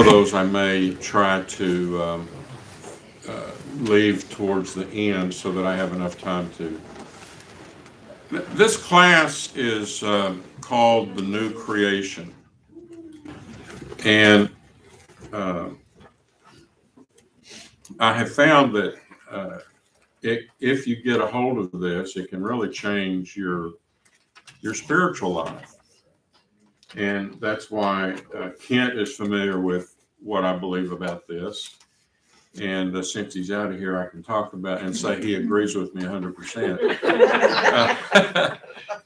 of those I may try to leave towards the end so that I have enough time to. This class is called The New Creation. And I have found that if you get a hold of this, it can really change your spiritual life. And that's why Kent is familiar with what I believe about this. And since he's out of here, I can talk about and say he agrees with me 100%.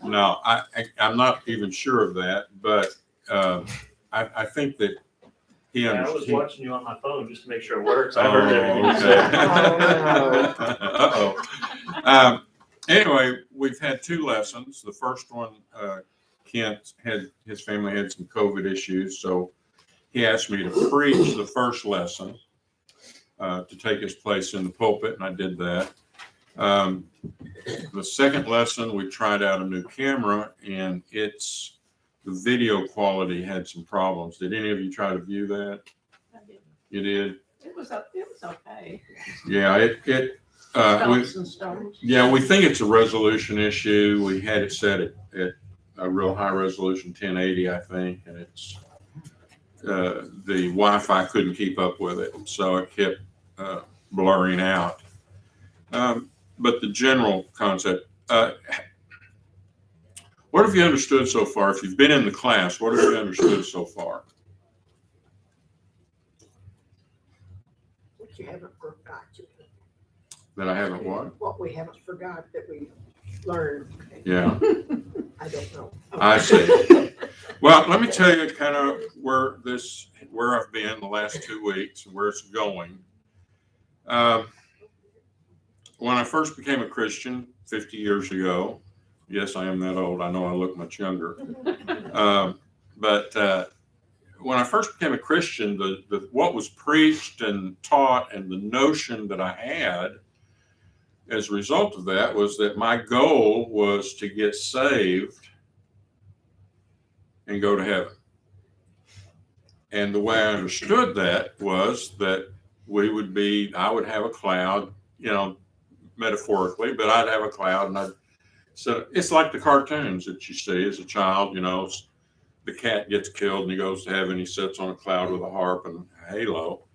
No, I'm not even sure of that, but I think that he Yeah, I was understands. watching you on my phone just to make sure it works. I heard everything. Uh-oh. Anyway, we've had 2 lessons. The first one, Kent his family had some COVID issues, so he asked me to preach the first lesson to take his place in the pulpit, and I did that. The second lesson, we tried out a new camera, and the video quality had some problems. Did any of you try to view that? I did. You did? It was okay. Yeah, Stumps and stones. yeah, we think it's a resolution issue. We had it set at a real high resolution 1080, I think, and it's the Wi-Fi couldn't keep up with it, so it kept blurring out. But the general concept, what have you understood so far? If you've been in the class, what have you understood so far? What you haven't forgot. That I haven't what? What we haven't forgot that we learned. Yeah. I don't know. I see. Well, let me tell you kind of where I've been the last 2 weeks and where it's going. When I first became a Christian 50 years ago, yes, I am that old. I know I look much younger. But when I first became a Christian, what was preached and taught and the notion that I had as a result of that was that my goal was to get saved and go to heaven. And the way I understood that was that I would have a cloud, metaphorically, but I'd have a cloud, and so it's like the cartoons that you see as a child, the cat gets killed and he goes to heaven, he sits on a cloud with a harp and a halo.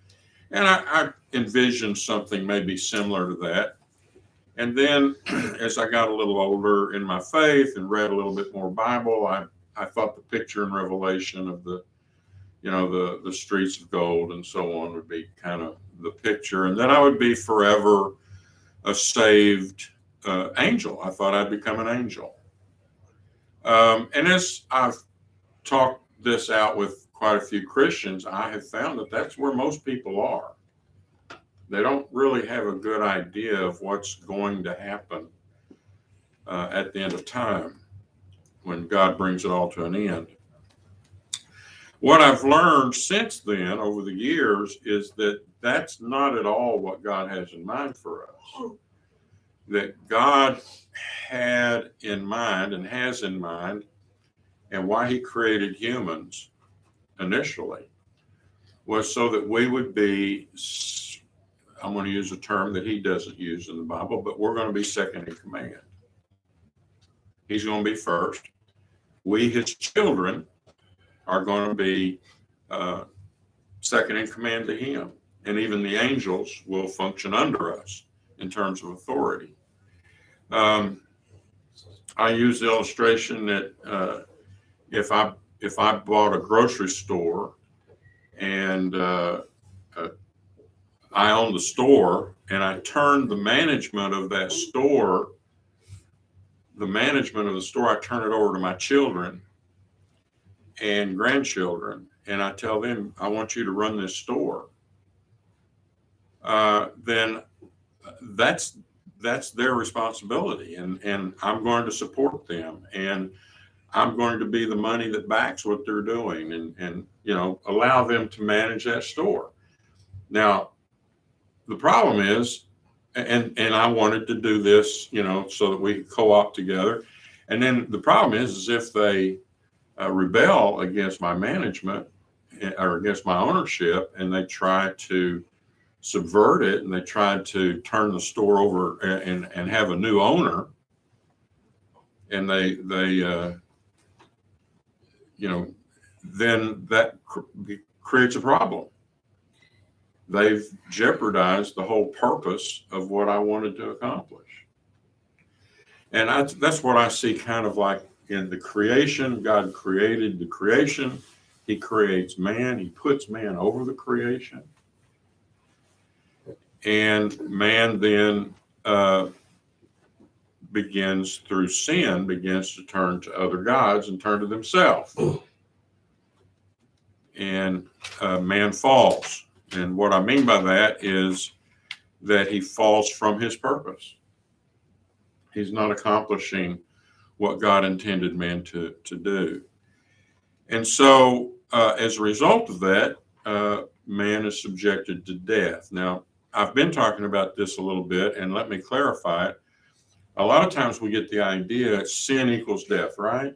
And I envisioned something maybe similar to that. And then as I got a little older in my faith and read a little bit more Bible, I thought the picture in Revelation of the streets of gold and so on would be kind of the picture. And then I would be forever a saved angel. I thought I'd become an angel. And as I've talked this out with quite a few Christians, I have found that that's where most people are. They don't really have a good idea of what's going to happen at the end of time when God brings it all to an end. What I've learned since then over the years is that that's not at all what God has in mind for us. That God had in mind and has in mind, and why he created humans initially, was so that we would be, I'm going to use a term that he doesn't use in the Bible, but we're going to be second in command. He's going to be first. We, his children, are going to be second in command to him. And even the angels will function under us in terms of authority. I use the illustration that if I bought a grocery store and I own the store and I turned the management of that store, I turn it over to my children and grandchildren, and I tell them, I want you to run this store, then that's their responsibility, and I'm going to support them, and I'm going to be the money that backs what they're doing, and allow them to manage that store. Now, the problem is, and I wanted to do this, so that we could co-op together. And then the problem is if they rebel against my management or against my ownership, and they try to subvert it, and they try to turn the store over and have a new owner, and they then that creates a problem. They've jeopardized the whole purpose of what I wanted to accomplish. And that's what I see kind of like in the creation. God created the creation. He creates man. He puts man over the creation. And man then begins through sin, begins to turn to other gods and turn to themselves. And man falls. And what I mean by that is that he falls from his purpose. He's not accomplishing what God intended man to do. And so as a result of that, man is subjected to death. Now, I've been talking about this a little bit, and let me clarify it. A lot of times we get the idea sin equals death, right?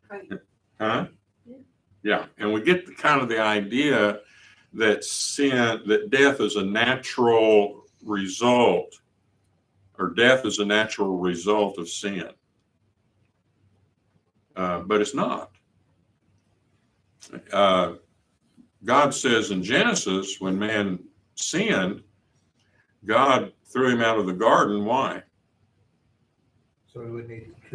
Right. Huh? Yeah. Yeah. And we get the idea that death is a natural result, or death is a natural result of sin. But it's not. God says in Genesis, when man sinned, God threw him out of the garden. Why? So we would need